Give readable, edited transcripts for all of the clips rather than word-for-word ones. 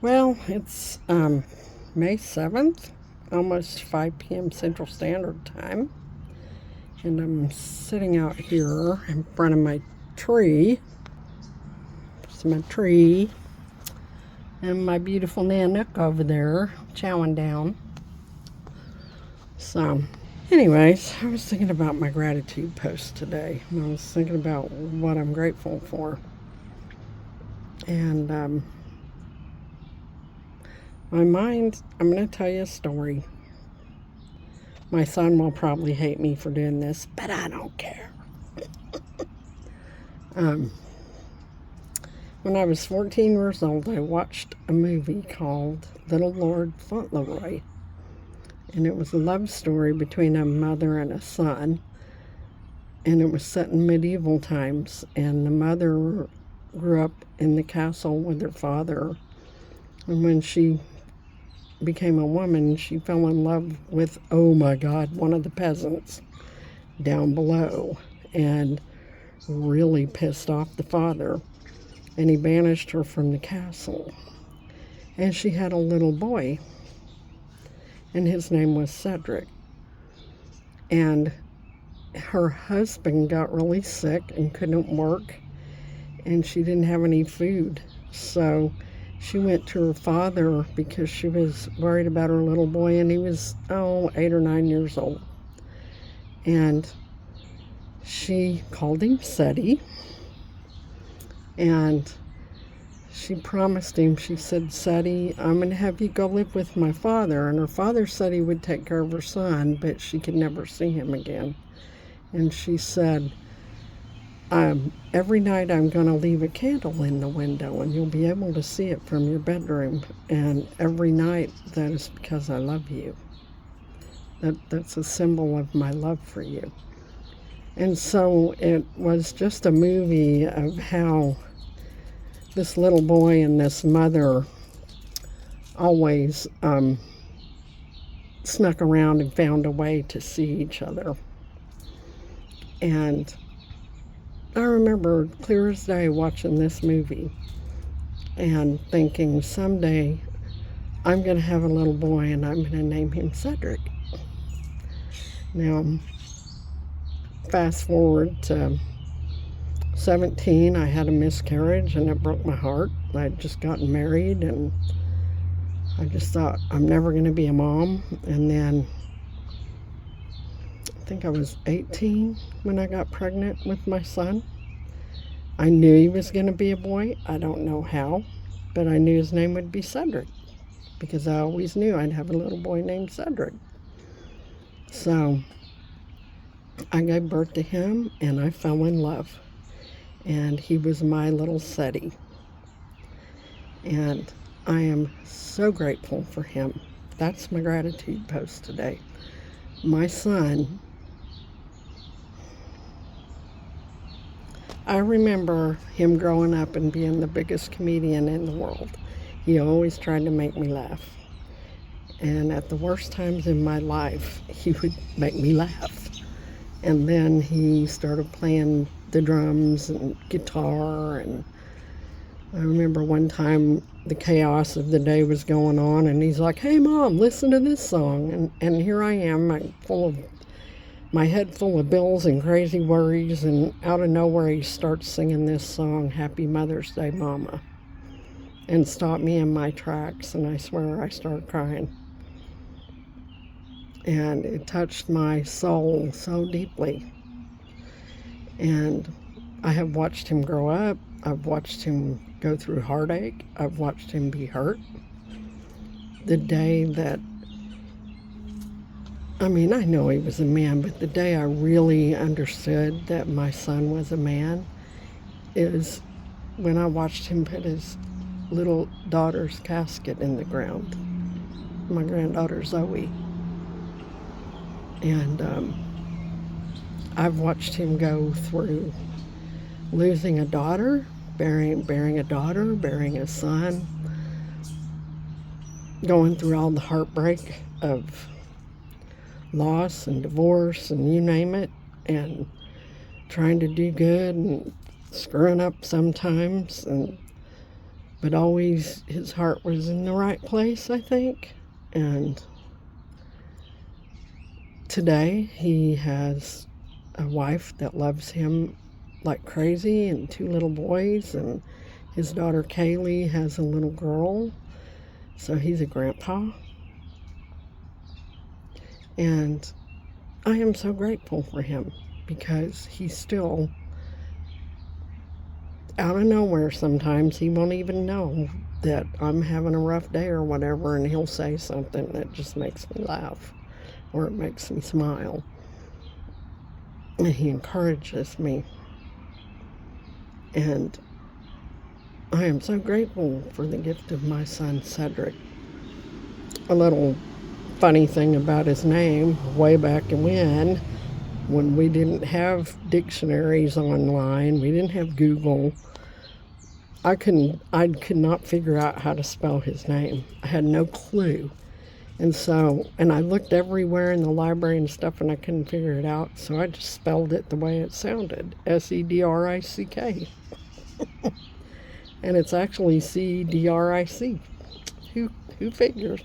Well, it's May 7th, almost 5 p.m. Central Standard Time, and I'm sitting out here in front of my tree. It's my tree, and my beautiful Nanook over there chowing down. So, anyways, I was thinking about my gratitude post today, and I was thinking about what I'm grateful for. And my mind, I'm going to tell you a story. My son will probably hate me for doing this, but I don't care. Um, when I was 14 years old, I watched a movie called Little Lord Fauntleroy. And it was a love story between a mother and a son. And it was set in medieval times. And the mother grew up in the castle with her father. And when she became a woman, she fell in love with, oh my God, one of the peasants down below. And really pissed off the father, and he banished her from the castle. And she had a little boy, and his name was Cedric. And her husband got really sick and couldn't work, and she didn't have any food. So she went to her father because she was worried about her little boy, and he was, 8 or 9 years old. And she called him Seti, and she promised him, she said, Seti, I'm going to have you go live with my father. And her father said he would take care of her son, but she could never see him again. And she said, every night I'm going to leave a candle in the window, and you'll be able to see it from your bedroom. And every night, that is because I love you. That's a symbol of my love for you. And so it was just a movie of how this little boy and this mother always snuck around and found a way to see each other. And I remember clear as day watching this movie and thinking, someday I'm going to have a little boy and I'm going to name him Cedric. Now, fast forward to 17, I had a miscarriage and it broke my heart. I'd just gotten married and I just thought, I'm never going to be a mom. And then I think I was 18 when I got pregnant with my son. I knew he was going to be a boy. I don't know how, but I knew his name would be Cedric because I always knew I'd have a little boy named Cedric. So I gave birth to him and I fell in love. And he was my little Seti. And I am so grateful for him. That's my gratitude post today. My son, I remember him growing up and being the biggest comedian in the world. He always tried to make me laugh. And at the worst times in my life, he would make me laugh. And then he started playing the drums and guitar, and I remember one time the chaos of the day was going on, and he's like, hey Mom, listen to this song. And here I am, my head full of bills and crazy worries, and out of nowhere he starts singing this song, Happy Mother's Day Mama, and stopped me in my tracks, and I swear I started crying. And it touched my soul so deeply. And I have watched him grow up. I've watched him go through heartache. I've watched him be hurt. The day that, I know he was a man, but the day I really understood that my son was a man is when I watched him put his little daughter's casket in the ground, my granddaughter Zoe. And I've watched him go through losing a daughter, bearing a daughter, bearing a son, going through all the heartbreak of loss and divorce and you name it, and trying to do good and screwing up sometimes. And but always his heart was in the right place, I think. And today he has a wife that loves him like crazy and 2 little boys, and his daughter Kaylee has a little girl. So he's a grandpa. And I am so grateful for him because he's still out of nowhere sometimes. He won't even know that I'm having a rough day or whatever, and he'll say something that just makes me laugh or it makes me smile. And he encourages me. And I am so grateful for the gift of my son Cedric. A little funny thing about his name, way back when we didn't have dictionaries online, we didn't have Google, I could not figure out how to spell his name. I had no clue. And I looked everywhere in the library and stuff, and I couldn't figure it out. So I just spelled it the way it sounded, Cedrick. And it's actually Cedric. Who figures?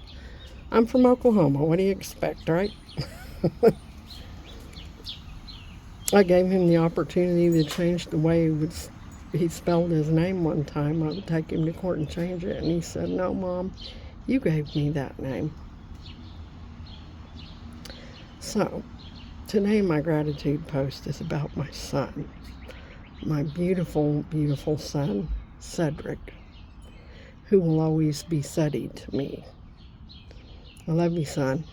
I'm from Oklahoma. What do you expect, right? I gave him the opportunity to change the way he spelled his name one time. I would take him to court and change it, and he said, "No, Mom, you gave me that name." So, today my gratitude post is about my son, my beautiful, beautiful son, Cedric, who will always be Ceddy to me. I love you, son.